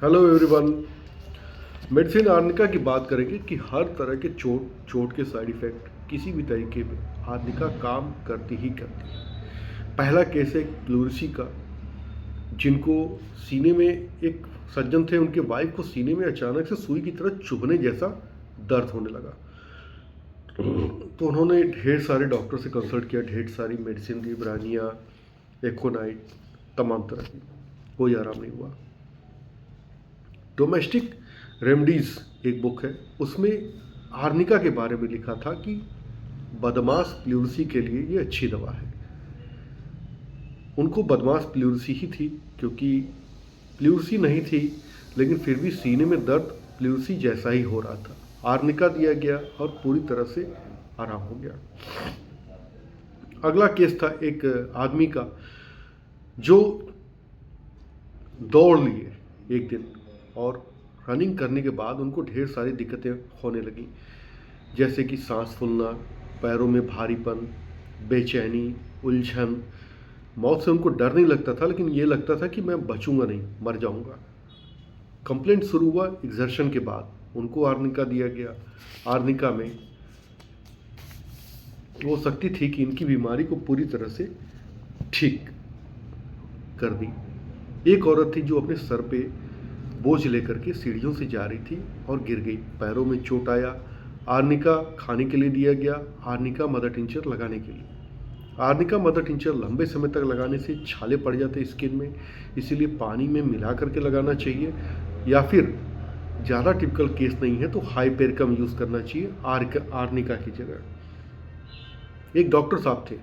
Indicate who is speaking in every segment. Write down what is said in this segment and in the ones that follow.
Speaker 1: Hello everyone. Medicine arnica की बात करेंगे कि हर तरह के चोट के साइड इफ़ेक्ट किसी भी तरीके में आर्निका काम करती ही करती है। पहला केस है प्लूरसी का, जिनको सीने में एक सज्जन थे, उनके वाइफ को सीने में अचानक से सुई की तरह चुभने जैसा दर्द होने लगा। तो उन्होंने ढेर सारे डॉक्टर से कंसल्ट किया, ढेर सारी मेडिसिन दी, ब्रानिया, एकोनाइट, तमाम तरह की, कोई आराम नहीं हुआ। डोमेस्टिक रेमडीज़ एक बुक है, उसमें आर्निका के बारे में लिखा था कि बदमाश प्लूरसी के लिए ये अच्छी दवा है। उनको बदमाश प्लूरसी ही थी, क्योंकि प्लूरसी नहीं थी लेकिन फिर भी सीने में दर्द प्लूरसी जैसा ही हो रहा था। आर्निका दिया गया और पूरी तरह से आराम हो गया। अगला केस था एक आदमी का जो दौड़ लिए एक दिन, और रनिंग करने के बाद उनको ढेर सारी दिक्कतें होने लगी, जैसे कि सांस फूलना, पैरों में भारीपन, बेचैनी, उलझन। मौत से उनको डर नहीं लगता था, लेकिन ये लगता था कि मैं बचूंगा नहीं, मर जाऊंगा। कंप्लेंट शुरू हुआ एग्जर्शन के बाद, उनको आर्निका दिया गया। आर्निका में वो शक्ति थी कि इनकी बीमारी को पूरी तरह से ठीक कर दी। एक औरत थी जो अपने सर पे बोझ लेकर के सीढ़ियों से जा रही थी और गिर गई, पैरों में चोट आया। आर्निका खाने के लिए दिया गया, आर्निका मदर टिंचर लगाने के लिए। आर्निका मदर टिंचर लंबे समय तक लगाने से छाले पड़ जाते स्किन में, इसीलिए पानी में मिला करके लगाना चाहिए, या फिर ज़्यादा टिपिकल केस नहीं है तो हाइपेरकम यूज़ करना चाहिए आर्निका की जगह। एक डॉक्टर साहब थे,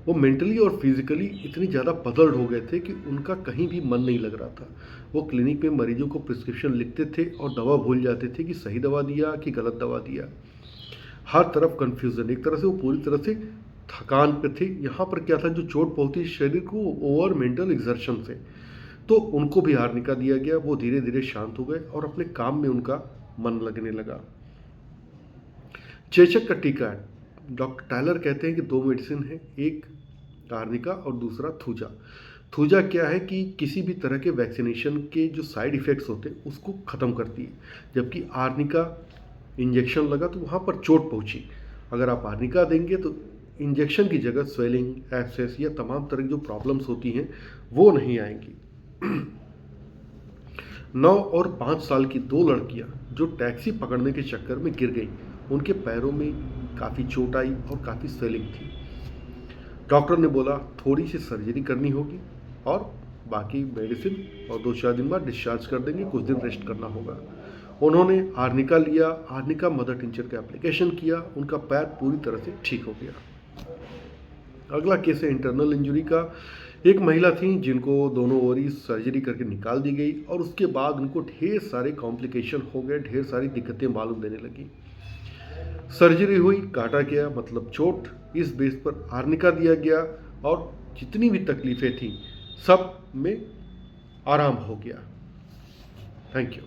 Speaker 1: वो मेंटली और फिजिकली इतनी ज़्यादा पजल्ड हो गए थे कि उनका कहीं भी मन नहीं लग रहा था। वो क्लिनिक में मरीजों को प्रिस्क्रिप्शन लिखते थे और दवा भूल जाते थे कि सही दवा दिया कि गलत दवा दिया। हर तरफ कन्फ्यूज़न, एक तरह से वो पूरी तरह से थकान पे थे। यहाँ पर क्या था, जो चोट पहुँची शरीर को ओवर मेंटल एग्जर्शन से, तो उनको भी आर्निका दिया गया। वो धीरे धीरे शांत हो गए और अपने काम में उनका मन लगने लगा। चेचक का टीका है, डॉक्टर टायलर कहते हैं कि दो मेडिसिन है, एक आर्निका और दूसरा थूजा। थूजा क्या है कि किसी भी तरह के वैक्सीनेशन के जो साइड इफ़ेक्ट्स होते हैं उसको ख़त्म करती है, जबकि आर्निका इंजेक्शन लगा तो वहाँ पर चोट पहुँची। अगर आप आर्निका देंगे तो इंजेक्शन की जगह स्वेलिंग, एब्सेस या तमाम तरह की जो प्रॉब्लम्स होती हैं वो नहीं आएंगी। 9 और 5 साल की दो लड़कियां जो टैक्सी पकड़ने के चक्कर में गिर गई, उनके पैरों में काफ़ी चोट आई और काफ़ी स्वेलिंग थी। डॉक्टर ने बोला थोड़ी सी सर्जरी करनी होगी और बाकी मेडिसिन, और 2-4 दिन बाद डिस्चार्ज कर देंगे, कुछ दिन रेस्ट करना होगा। उन्होंने आर्निका लिया, आर्निका मदर टिंचर का एप्लीकेशन किया, उनका पैर पूरी तरह से ठीक हो गया। अगला केस है इंटरनल इंजरी का। एक महिला थी जिनको दोनों ओवरी सर्जरी करके निकाल दी गई और उसके बाद उनको ढेर सारे कॉम्प्लिकेशन हो गए, ढेर सारी दिक्कतें मालूम देने लगी। सर्जरी हुई, काटा गया, मतलब चोट, इस बेस पर आर्निका दिया गया और जितनी भी तकलीफ़ें थी सब में आराम हो गया। Thank you.